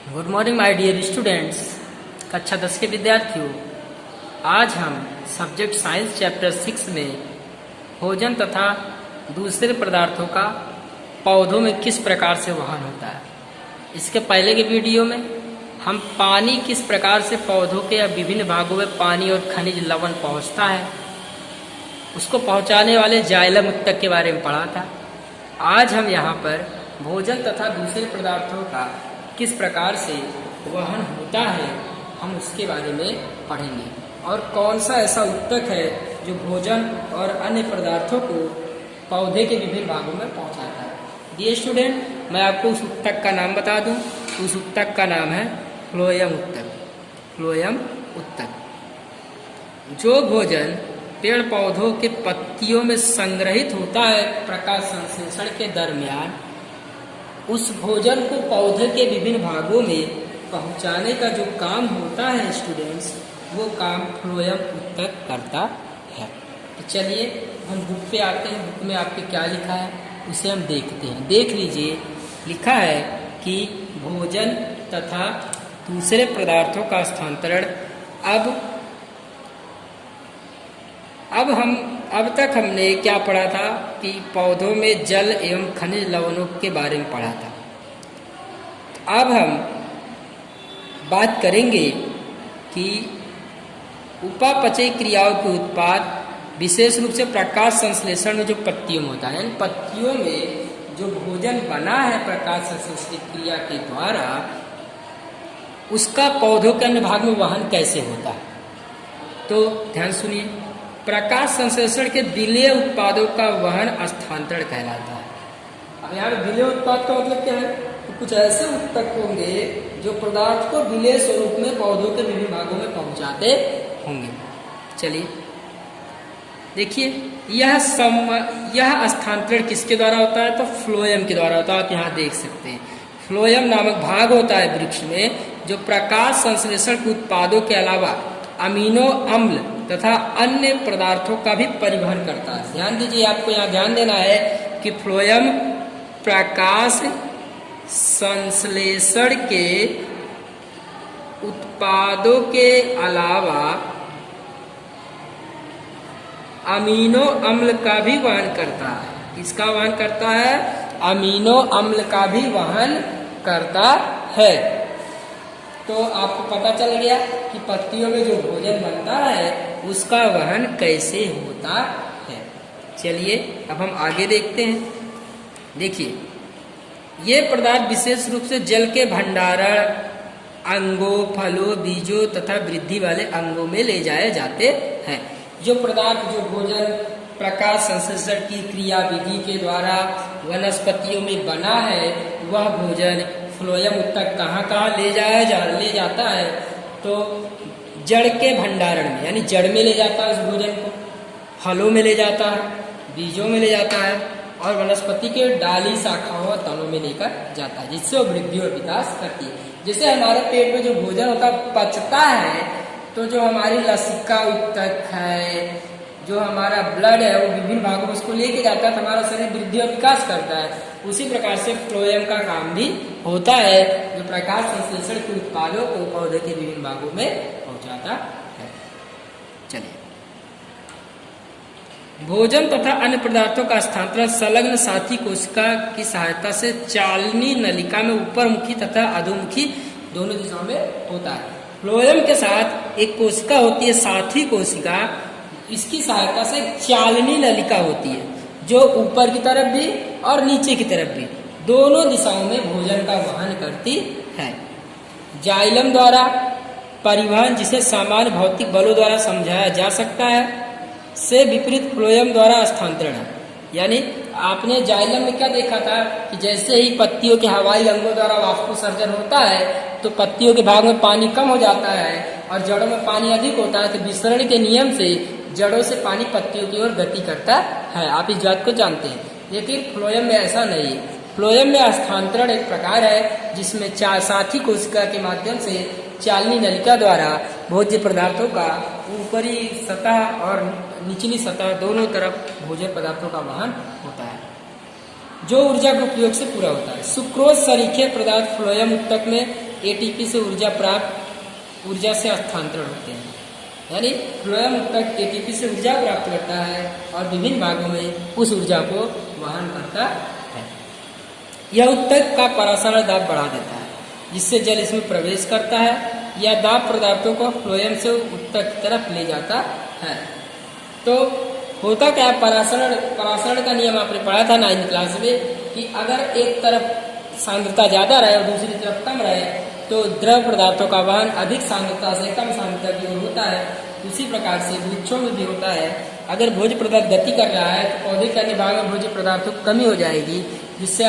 Good morning my dear students. कक्षा 10 के विद्यार्थियों, आज हम सब्जेक्ट साइंस चैप्टर 6 में भोजन तथा दूसरे पदार्थों का पौधों में किस प्रकार से वहन होता है। इसके पहले के वीडियो में हम पानी किस प्रकार से पौधों के या विभिन्न भागों में पानी और खनिज लवण पहुंचता है, उसको पहुंचाने वाले जाइलम उत्तक के बारे में पढ़ा था। आज हम यहाँ पर भोजन तथा दूसरे पदार्थों का किस प्रकार से वहन होता है, हम उसके बारे में पढ़ेंगे और कौन सा ऐसा उत्तक है जो भोजन और अन्य पदार्थों को पौधे के विभिन्न भागों में पहुंचाता है। डियर स्टूडेंट, मैं आपको उस उत्तक का नाम बता दूं। उस उत्तक का नाम है फ्लोएम उत्तक। फ्लोएम उत्तक। जो भोजन पेड़ पौधों के पत्तियों में संग्रहित होता है प्रकाश संश्लेषण के दरमियान, उस भोजन को पौधे के विभिन्न भागों में पहुंचाने का जो काम होता है स्टूडेंट्स, वो काम फ्लोएम उत्तक करता है। तो चलिए हम बुक पे आते हैं। बुक में आपके क्या लिखा है उसे हम देखते हैं। देख लीजिए, लिखा है कि भोजन तथा दूसरे पदार्थों का स्थानांतरण अब तक हमने क्या पढ़ा था कि पौधों में जल एवं खनिज लवणों के बारे में पढ़ा था। अब हम बात करेंगे कि उपापचयी क्रियाओं के उत्पाद विशेष रूप से प्रकाश संश्लेषण में जो पत्तियों में होता है, पत्तियों में जो भोजन बना है प्रकाश संश्लेषण क्रिया के द्वारा, उसका पौधों के अन्य भाग में वहन कैसे होता है। तो ध्यान सुनिए, प्रकाश संश्लेषण के विलेय उत्पादों का वहन स्थानांतरण कहलाता है। अब यहाँ विलेय उत्पाद का मतलब क्या है? तो कुछ ऐसे उत्तक होंगे जो पदार्थ को विलेय स्वरूप में पौधों के विभिन्न भागों में पहुंचाते होंगे। चलिए देखिए, यह स्थानांतरण किसके द्वारा होता है? तो फ्लोएम के द्वारा होता है। आप यहाँ देख सकते हैं, फ्लोएम नामक भाग होता है वृक्ष में जो प्रकाश संश्लेषण के उत्पादों के अलावा अमीनो अम्ल तथा अन्य पदार्थों का भी परिवहन करता है। ध्यान दीजिए, आपको यहाँ ध्यान देना है कि फ्लोएम प्रकाश संश्लेषण के उत्पादों के अलावा अमीनो अम्ल का भी वहन करता है। किसका वहन करता है? अमीनो अम्ल का भी वहन करता है। तो आपको पता चल गया कि पत्तियों में जो भोजन बनता है उसका वहन कैसे होता है। चलिए अब हम आगे देखते हैं। देखिए, ये पदार्थ विशेष रूप से जल के भंडारण अंगों, फलों, बीजों तथा वृद्धि वाले अंगों में ले जाए जाते हैं। जो पदार्थ, जो भोजन प्रकाश संश्लेषण की क्रिया विधि के द्वारा वनस्पतियों में बना है, वह भोजन फ्लोएम उत्तक कहाँ ले जाता है? तो जड़ के भंडारण में, यानी जड़ में ले जाता है उस भोजन को, फलों में ले जाता है, बीजों में ले जाता है और वनस्पति के डाली, शाखाओं और तनों में लेकर जाता है, जिससे वो वृद्धि और विकास करती है। जैसे हमारे पेट में जो भोजन होता है पचता है, तो जो हमारी लसिका उत्तक है, जो हमारा ब्लड है, वो विभिन्न भागों में उसको लेके जाता है, तो हमारा शरीर वृद्धि और विकास करता है। उसी प्रकार से फ्लोएम का काम भी होता है, जो प्रकाश संश्लेषण के उत्पादों को पौधे के विभिन्न भागों में पहुंचाता है। चलिए, भोजन तथा अन्य पदार्थों का स्थानांतरण संलग्न साथी कोशिका की सहायता से चालनी नलिका में ऊपर मुखी तथा अधोमुखी दोनों दिशाओं में होता है। फ्लोएम के साथ एक कोशिका होती है, साथी कोशिका। इसकी सहायता से चालनी नलिका होती है जो ऊपर की तरफ भी और नीचे की तरफ भी दोनों दिशाओं में भोजन का वहन करती है। जाइलम द्वारा परिवहन, जिसे सामान्य भौतिक बलों द्वारा समझाया जा सकता है, से विपरीत फ्लोएम द्वारा स्थानांतरण है। यानी आपने जाइलम में क्या देखा था कि जैसे ही पत्तियों के हवाई अंगों द्वारा वाष्पोत्सर्जन होता है तो पत्तियों के भाग में पानी कम हो जाता है और जड़ों में पानी अधिक होता है, तो विसरण के नियम से जड़ों से पानी पत्तियों की ओर गति करता है। आप इस बात को जानते हैं, लेकिन फ्लोएम में ऐसा नहीं है। फ्लोएम में स्थानांतरण एक प्रकार है जिसमें साथी कोशिका के माध्यम से चालनी नलिका द्वारा भोज्य पदार्थों का ऊपरी सतह और निचली सतह दोनों तरफ भोज्य पदार्थों का वहन होता है। जो ऊर्जा के उपयोग से पूरा होता है। सुक्रोज सरीखे पदार्थ फ्लोएम उत्तक में एटीपी से ऊर्जा से स्थानांतरण होते हैं। यानी फ्लोएम उत्तक एटीपी से ऊर्जा प्राप्त करता है और विभिन्न भागों में उस ऊर्जा को वहन करता है। यह उत्तक का परासरण दाब बढ़ा देता है, जिससे जल इसमें प्रवेश करता है। यह दाब पदार्थों को फ्लोएम से उत्तक की तरफ ले जाता है। तो होता क्या है, परासरण का नियम आपने पढ़ा था 9th क्लास में कि अगर एक तरफ सांद्रता ज्यादा रहे और दूसरी तरफ कम रहे तो द्रव पदार्थों का वहन अधिक सांद्रता से कम सांद्रता की ओर होता है। उसी प्रकार से वृक्षों में भी होता है। अगर भोज्य पदार्थ गति कर रहा है तो पौधे के अन्य भाग में भोज्य पदार्थों की कमी हो जाएगी, जिससे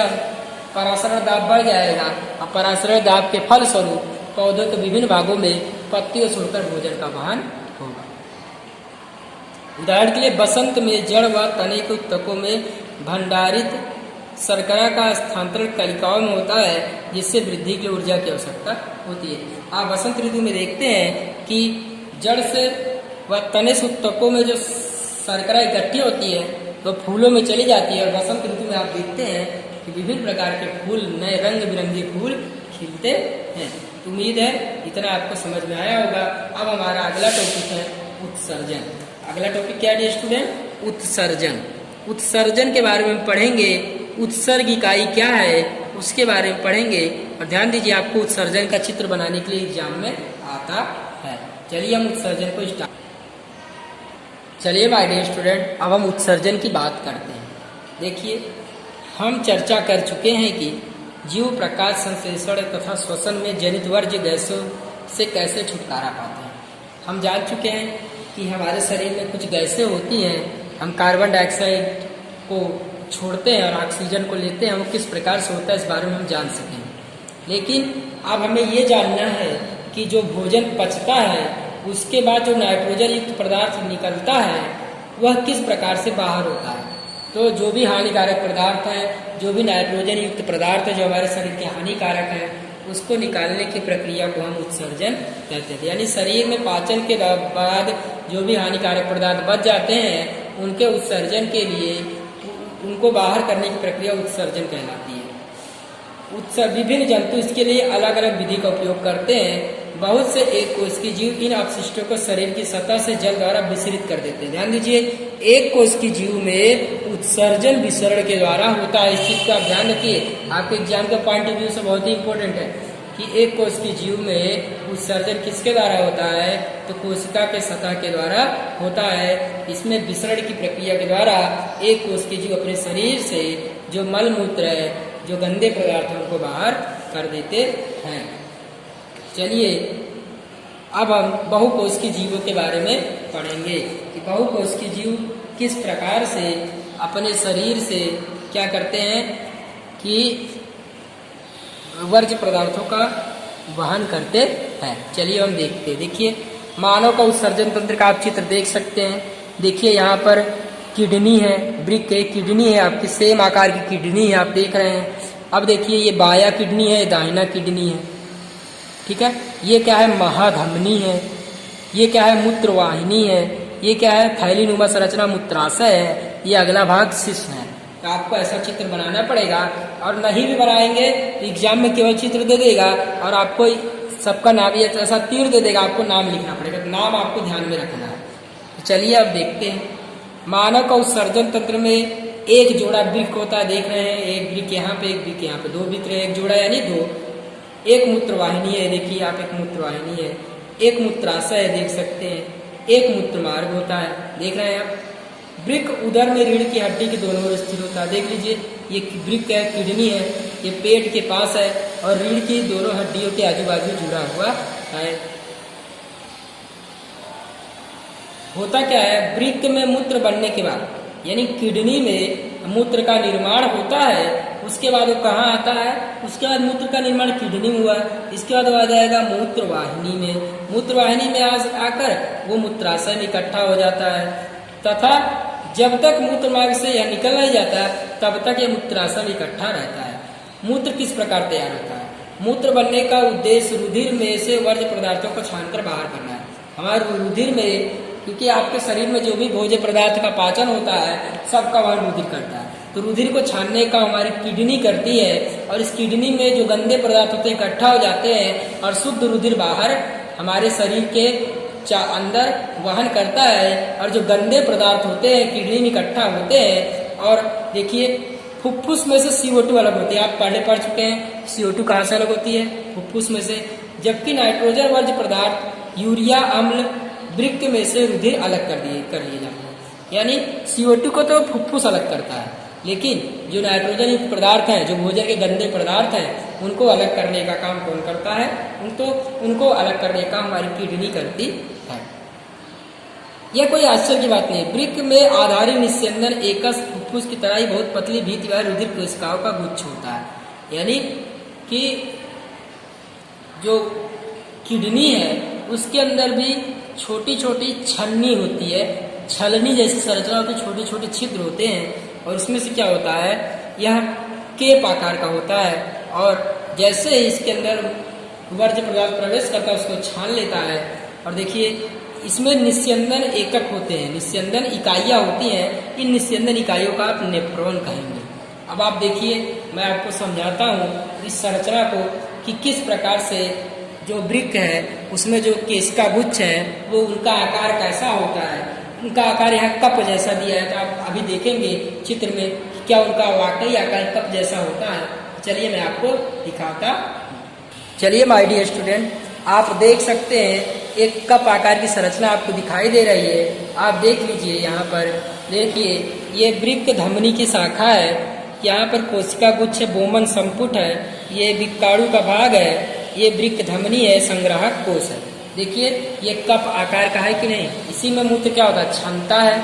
परासरण दाब बढ़ जाएगा और परासरण दाब के फलस्वरूप पौधों के विभिन्न भागों में पत्तियों छोड़कर भोजन का वहन होगा। उदाहरण के लिए बसंत में जड़ व तने के उत्तकों में भंडारित शर्करा का स्थानांतरण कलिकाओं में होता है, जिससे वृद्धि की ऊर्जा की आवश्यकता होती है। आप बसंत ऋतु में देखते हैं कि जड़ से व तने से उत्तकों में जो शर्करा इकट्ठी होती है तो फूलों में चली जाती है और बसंत ऋतु में आप देखते हैं कि विभिन्न प्रकार के फूल, नए रंग बिरंगे फूल खिलते हैं। तो उम्मीद है इतना आपको समझ में आया होगा। अब हमारा अगला टॉपिक है उत्सर्जन। अगला टॉपिक क्या है स्टूडेंट? उत्सर्जन। उत्सर्जन के बारे में पढ़ेंगे। उत्सर्ग इकाई क्या है उसके बारे में पढ़ेंगे। और ध्यान दीजिए, आपको उत्सर्जन का चित्र बनाने के लिए एग्जाम में आता है। चलिए हम उत्सर्जन को स्टार्ट। चलिए माय डियर स्टूडेंट, अब हम उत्सर्जन की बात करते हैं। देखिए, हम चर्चा कर चुके हैं कि जीव प्रकाश संश्लेषण तथा श्वसन में जनित वर्ज्य गैसों से कैसे छुटकारा पाते हैं। हम जान चुके हैं कि हमारे शरीर में कुछ गैसें होती हैं, हम कार्बन डाइऑक्साइड को छोड़ते हैं और ऑक्सीजन को लेते हैं। वो किस प्रकार से होता है इस बारे में हम जान सकें। लेकिन अब हमें ये जानना है कि जो भोजन पचता है उसके बाद जो नाइट्रोजन युक्त पदार्थ निकलता है वह किस प्रकार से बाहर होता है। तो जो भी हानिकारक पदार्थ है, जो भी नाइट्रोजन युक्त पदार्थ है जो हमारे शरीर के हानिकारक है, उसको निकालने की प्रक्रिया को हम उत्सर्जन कहते हैं। यानी शरीर में पाचन के बाद जो भी हानिकारक पदार्थ बच जाते हैं उनके उत्सर्जन के लिए उनको बाहर करने की प्रक्रिया उत्सर्जन कहलाती है। विभिन्न जंतु इसके लिए अलग अलग विधि का उपयोग करते हैं। बहुत से एक कोश की जीव इन अपशिष्टों को शरीर की सतह से जल द्वारा विसरित कर देते हैं। ध्यान दीजिए, एक कोश की जीव में उत्सर्जन विसरण के द्वारा होता है। इस चीज का आप ध्यान रखिए, आपके एग्जाम के पॉइंट ऑफ व्यू से बहुत ही इंपॉर्टेंट है कि एक कोश की जीव में उत्सर्जन किसके द्वारा होता है, तो कोशिका के सतह के द्वारा होता है। इसमें विसरण की प्रक्रिया के द्वारा एक कोश की जीव अपने शरीर से जो मल मूत्र है, जो गंदे पदार्थों को बाहर कर देते हैं। चलिए अब हम बहुकोश की जीवों के बारे में पढ़ेंगे कि बहुकोश की जीव किस प्रकार से अपने शरीर से क्या करते हैं कि वर्ज्य पदार्थों का वहन करते हैं। चलिए हम देखते हैं। देखिए, मानव का उत्सर्जन तंत्र का आप चित्र देख सकते हैं। देखिए यहाँ पर किडनी है, वृक्क है, किडनी है, आपकी सेम आकार की किडनी है, आप देख रहे हैं। अब देखिए, ये बायां किडनी है, दाहिना किडनी है, ठीक है। ये क्या है? महाधमनी है। ये क्या है? मूत्रवाहिनी है। ये क्या है? थैलीनुमा संरचना मूत्राशय है। ये अगला भाग शिश्न है। तो आपको ऐसा चित्र बनाना पड़ेगा, और नहीं भी बनाएंगे तो एग्जाम में केवल चित्र दे देगा और आपको सबका नाम ये ऐसा तीर दे देगा, आपको नाम लिखना पड़ेगा। तो नाम आपको ध्यान में रखना है। तो चलिए अब देखते हैं। मानव का उत्सर्जन तंत्र में एक जोड़ा वृक्क होता है, देख रहे हैं, एक वृक्क यहाँ पे, एक वृक्क यहाँ पे, दो वृक्क, एक जोड़ा यानी दो। एक मूत्रवाहिनी है, देखिए आप, एक मूत्रवाहिनी है, एक मूत्राशय है, देख सकते हैं, एक मूत्र मार्ग होता है, देख रहे हैं आप। वृक्क उदर में रीढ़ की हड्डी के दोनों ओर स्थित होता है। देख लीजिए, ये वृक्क है, किडनी है, ये पेट के पास है और रीढ़ की दोनों हड्डियों के आजू बाजू जुड़ा हुआ है। होता क्या है, वृक्क में मूत्र बनने के बाद यानी किडनी में मूत्र का निर्माण होता है, उसके बाद वो कहाँ आता है, उसके बाद मूत्र का निर्माण किडनी में हुआ, इसके बाद वो आ जाएगा मूत्रवाहिनी में। मूत्रवाहिनी में आकर वो मूत्राशय में इकट्ठा हो जाता है, तथा जब तक मूत्र मार्ग से यह निकल नहीं जाता तब तक ये मूत्राशय में इकट्ठा रहता है। मूत्र किस प्रकार तैयार होता है? मूत्र बनने का उद्देश्य रुधिर में से वर्ज्य पदार्थों को छानकर बाहर करना है। हमारे रुधिर में, क्योंकि आपके शरीर में जो भी भोज्य पदार्थ का पाचन होता है सबका वहन रुधिर करता है, तो रुधिर को छानने का हमारी किडनी करती है, और इस किडनी में जो गंदे पदार्थ होते हैं इकट्ठा हो जाते हैं और शुद्ध रुधिर बाहर हमारे शरीर के अंदर वहन करता है, और जो गंदे पदार्थ होते हैं किडनी में इकट्ठा होते हैं। और देखिए फुफ्फुस में से CO2 अलग होती है, आप पहले पढ़ चुके हैं CO2 कहाँ से अलग होती है, फुफ्फुस में से। जबकि नाइट्रोजन वर्ज्य पदार्थ यूरिया अम्ल वृक्क में से रुधिर अलग कर लिए जाते हैं। यानी CO2 को तो फुफ्फुस अलग करता है, लेकिन जो नाइट्रोजन युक्त पदार्थ हैं, जो भोजन के गंदे पदार्थ हैं, उनको अलग करने का काम कौन करता है? उनको अलग करने का हमारी किडनी करती है। यह कोई आश्चर्य की बात नहीं। वृक्क में आधारित निस्यंदन एकस फुफ्फुस की तरह ही बहुत पतली भीति वाले रुधिर कोशिकाओं का गुच्छ होता है। यानी कि जो किडनी है उसके अंदर भी छोटी छोटी छलनी होती है, छलनी जैसी संरचना होती है, छोटे छोटे छिद्र होते हैं, और इसमें से क्या होता है, यह केप आकार का होता है, और जैसे ही इसके अंदर वर्ज्य पदार्थ प्रवेश करता है उसको छान लेता है। और देखिए इसमें निस्यंदन एकक होते हैं, निस्यंदन इकाइयाँ होती हैं। इन निस्यंदन इकाइयों का आप नेफ्रॉन कहेंगे। अब आप देखिए मैं आपको समझाता हूँ इस संरचना को कि किस प्रकार से जो वृक्क है उसमें जो केशिका गुच्छ है वो उनका आकार कैसा होता है। उनका आकार यहाँ कप जैसा दिया है, तो आप अभी देखेंगे चित्र में क्या उनका वाकई आकार कप जैसा होता है। चलिए मैं आपको दिखाता। चलिए माय डियर स्टूडेंट, आप देख सकते हैं एक कप आकार की संरचना आपको दिखाई दे रही है। आप देख लीजिए यहाँ पर, देखिए ये वृक्क धमनी की शाखा है, यहाँ पर कोशिका गुच्छ बोमन संपुट है, ये विक्काणु का भाग है, ये वृक्क धमनी है, संग्राहक कोश है। देखिए ये कप आकार का है कि नहीं। इसी में मूत्र क्या होता है, क्षमता है।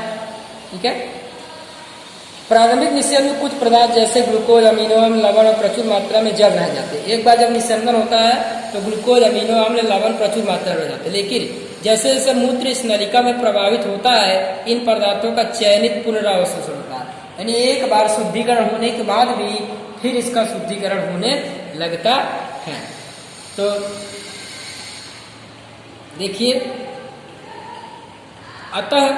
ठीक है। प्रारंभिक निस्यंदन में कुछ पदार्थ जैसे ग्लूकोज, अमीनो अम्ल, लवण और प्रचुर मात्रा में जल रह जाते हैं। एक बार जब निस्यंदन होता है तो ग्लूकोज, अमीनो अम्ल, लवण प्रचुर मात्रा में रह जाते हैं, लेकिन जैसे जैसे मूत्र इस नलिका में प्रभावित होता है इन पदार्थों का चयनित पुनरावशोषण होता है। यानी एक बार शुद्धिकरण होने के बाद भी फिर इसका शुद्धिकरण होने लगता है। तो देखिए अतः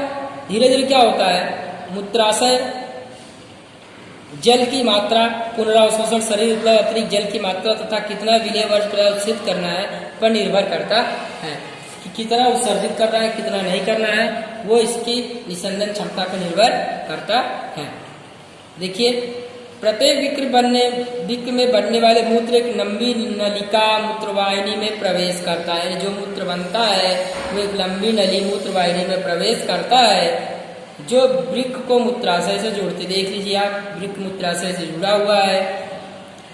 धीरे धीरे क्या होता है, मूत्राशय जल की मात्रा, पुनरावशोषण शरीर उपलब्ध अतिरिक्त जल की मात्रा तथा कितना विलेय वर्ज्य प्रदर्शित करना है पर निर्भर करता है कि कितना उत्सर्जित करना है कितना नहीं करना है, वो इसकी निस्यंदन क्षमता पर निर्भर करता है। देखिए प्रत्येक विक्र में बनने वाले मूत्र एक लंबी नलिका मूत्रवाहिनी में प्रवेश करता है। जो मूत्र बनता है वो एक लंबी नली मूत्रवाहिनी में प्रवेश करता है जो वृक्क को मूत्राशय से जोड़ती। देख लीजिए आप, वृक्क मूत्राशय से जुड़ा हुआ है।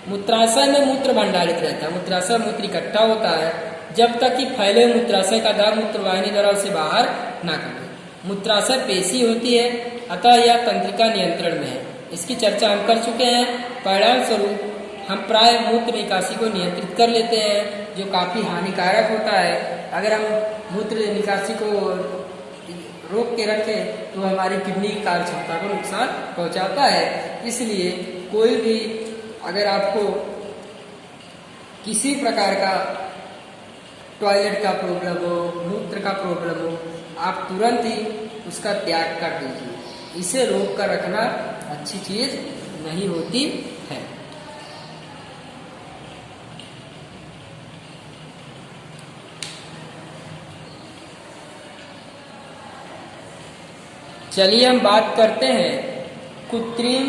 मूत्राशय में मूत्र भंडारित रहता है, मूत्राशय मूत्र इकट्ठा होता है जब तक कि फैले हुए मूत्राशय का दाब मूत्रवाहिनी द्वारा उसे बाहर ना कर दे। मूत्राशय पेशी होती है, अतः यह तंत्रिका नियंत्रण में है। इसकी चर्चा हम कर चुके हैं। परिणाम स्वरूप हम प्राय मूत्र निकासी को नियंत्रित कर लेते हैं, जो काफी हानिकारक होता है। अगर हम मूत्र निकासी को रोक के रखें तो हमारी किडनी की कार्य क्षमता को नुकसान पहुंचाता है। इसलिए कोई भी अगर आपको किसी प्रकार का टॉयलेट का प्रॉब्लम हो, मूत्र का प्रॉब्लम हो, आप तुरंत ही उसका त्याग कर दीजिए। इसे रोक कर रखना अच्छी चीज नहीं होती है। चलिए हम बात करते हैं कृत्रिम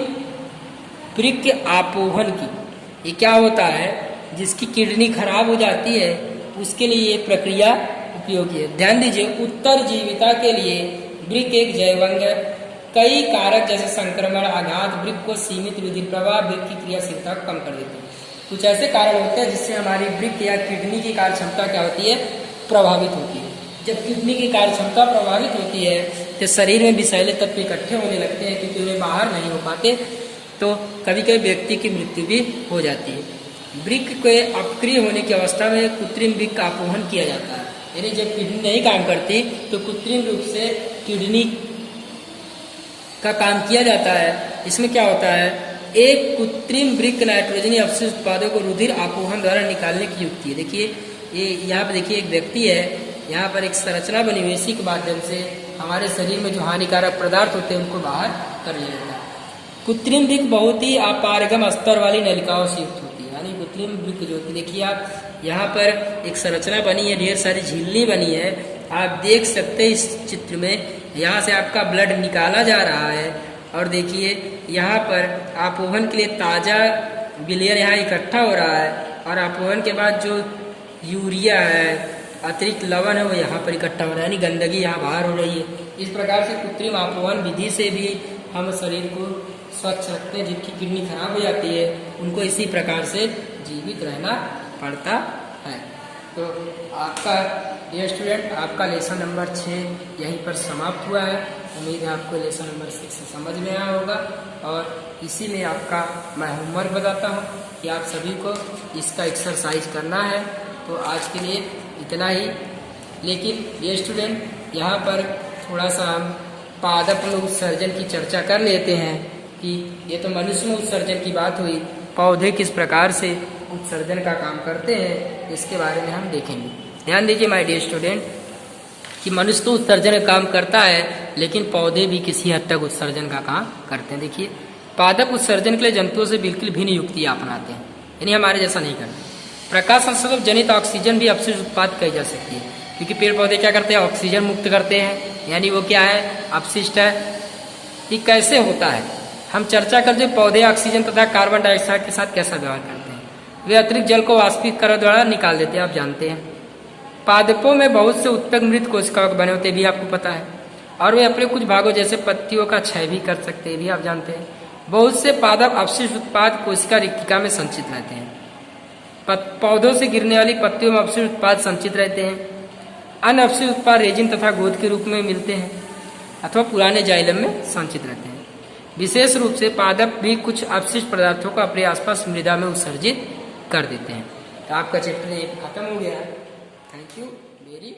वृक्क आपोहन की। ये क्या होता है, जिसकी किडनी खराब हो जाती है उसके लिए ये प्रक्रिया उपयोगी है। ध्यान दीजिए, उत्तरजीविता के लिए वृक्क एक जैवंग है। कई कारक जैसे संक्रमण, आघात वृक्क को सीमित रुधिर प्रवाह, वृक्क की क्रियाशीलता को कम कर देते हैं। कुछ ऐसे कारण होते हैं जिससे हमारी वृक्क या किडनी की कार्य क्षमता क्या होती है, प्रभावित होती है। जब किडनी की कार्य क्षमता प्रभावित होती है तो शरीर में विषैले तत्व इकट्ठे होने लगते हैं क्योंकि उन्हें बाहर नहीं हो पाते, तो कभी कभी व्यक्ति की मृत्यु भी हो जाती है। वृक्क के अक्रिय होने की अवस्था में कृत्रिम वृक्क आपोहन किया जाता है। यानी जब किडनी नहीं काम करती तो कृत्रिम रूप से किडनी का काम किया जाता है। इसमें क्या होता है, एक कृत्रिम वृक्क नाइट्रोजनी अपशिष्ट उत्पादों को रुधिर आपोहन द्वारा निकालने की युक्ति है। देखिए ये यहाँ पर देखिए एक व्यक्ति है, यहाँ पर एक संरचना बनी हुई, इसी के माध्यम से हमारे शरीर में जो हानिकारक पदार्थ होते हैं उनको बाहर कर लिया जाता है। कृत्रिम वृक्क बहुत ही अपारगम स्तर वाली नलिकाओं से युक्त होती है। यानी कृत्रिम वृक्क जो होती है, देखिए आप यहाँ पर एक संरचना बनी है, ढेर सारी झिल्ली बनी है, आप देख सकते हैं इस चित्र में। यहाँ से आपका ब्लड निकाला जा रहा है और देखिए यहाँ पर आपोहन के लिए ताज़ा विलेयर यहाँ इकट्ठा हो रहा है और आपोहन के बाद जो यूरिया है, अतिरिक्त लवण है, वो यहाँ पर इकट्ठा हो रहा है, यानी गंदगी यहाँ बाहर हो रही है। इस प्रकार से कृत्रिम आपोहन विधि से भी हम शरीर को स्वच्छ रखते हैं। जिनकी किडनी खराब हो जाती है उनको इसी प्रकार से जीवित रहना पड़ता है। तो आपका डियर स्टूडेंट, आपका लेसन नंबर 6 यहीं पर समाप्त हुआ है। उम्मीद है आपको लेसन नंबर 6 समझ में आया होगा और इसी में आपका मैं होमवर्क बताता हूँ कि आप सभी को इसका एक्सरसाइज करना है। तो आज के लिए इतना ही। लेकिन डियर स्टूडेंट, यहाँ पर थोड़ा सा हम पादप में उत्सर्जन की चर्चा कर लेते हैं कि ये तो मनुष्य में उत्सर्जन की बात हुई, पौधे किस प्रकार से उत्सर्जन का काम करते हैं इसके बारे में हम देखेंगे। ध्यान दीजिए माय डियर स्टूडेंट कि मनुष्य तो उत्सर्जन का काम करता है, लेकिन पौधे भी किसी हद तक उत्सर्जन का काम करते हैं। देखिए, पादप उत्सर्जन के लिए जंतुओं से बिल्कुल भिन्न युक्तियाँ अपनाते हैं, यानी हमारे जैसा नहीं करते। प्रकाश संश्लेषण जनित ऑक्सीजन भी अपशिष्ट उत्पाद कही जा सकती है, क्योंकि पेड़ पौधे क्या करते हैं, ऑक्सीजन मुक्त करते हैं, यानी वो क्या है, अपशिष्ट है। ये कैसे होता है, हम चर्चा करते हैं। पौधे ऑक्सीजन तथा कार्बन डाइऑक्साइड के साथ कैसा व्यवहार करते हैं। वे अतिरिक्त जल को वाष्पीकरण द्वारा निकाल देते हैं, आप जानते हैं। पादपों में बहुत से उत्तक मृत कोशिकाओं बने होते भी आपको पता है, और वे अपने कुछ भागों जैसे पत्तियों का क्षय भी कर सकते हैं, भी आप जानते हैं। बहुत से पादप अपशिष्ट उत्पाद कोशिका रिक्तिका में संचित रहते हैं। पौधों से गिरने वाली पत्तियों में अपशिष्ट उत्पाद संचित रहते हैं। अन्य अपशिष्ट उत्पाद रेजिन तथा गोंद के रूप में मिलते हैं अथवा पुराने जाइलम में संचित रहते हैं। विशेष रूप से पादप भी कुछ अपशिष्ट पदार्थों को अपने आसपास मृदा में उत्सर्जित कर देते हैं। तो आपका चैप्टर 1 खत्म हो गया है। Thank you very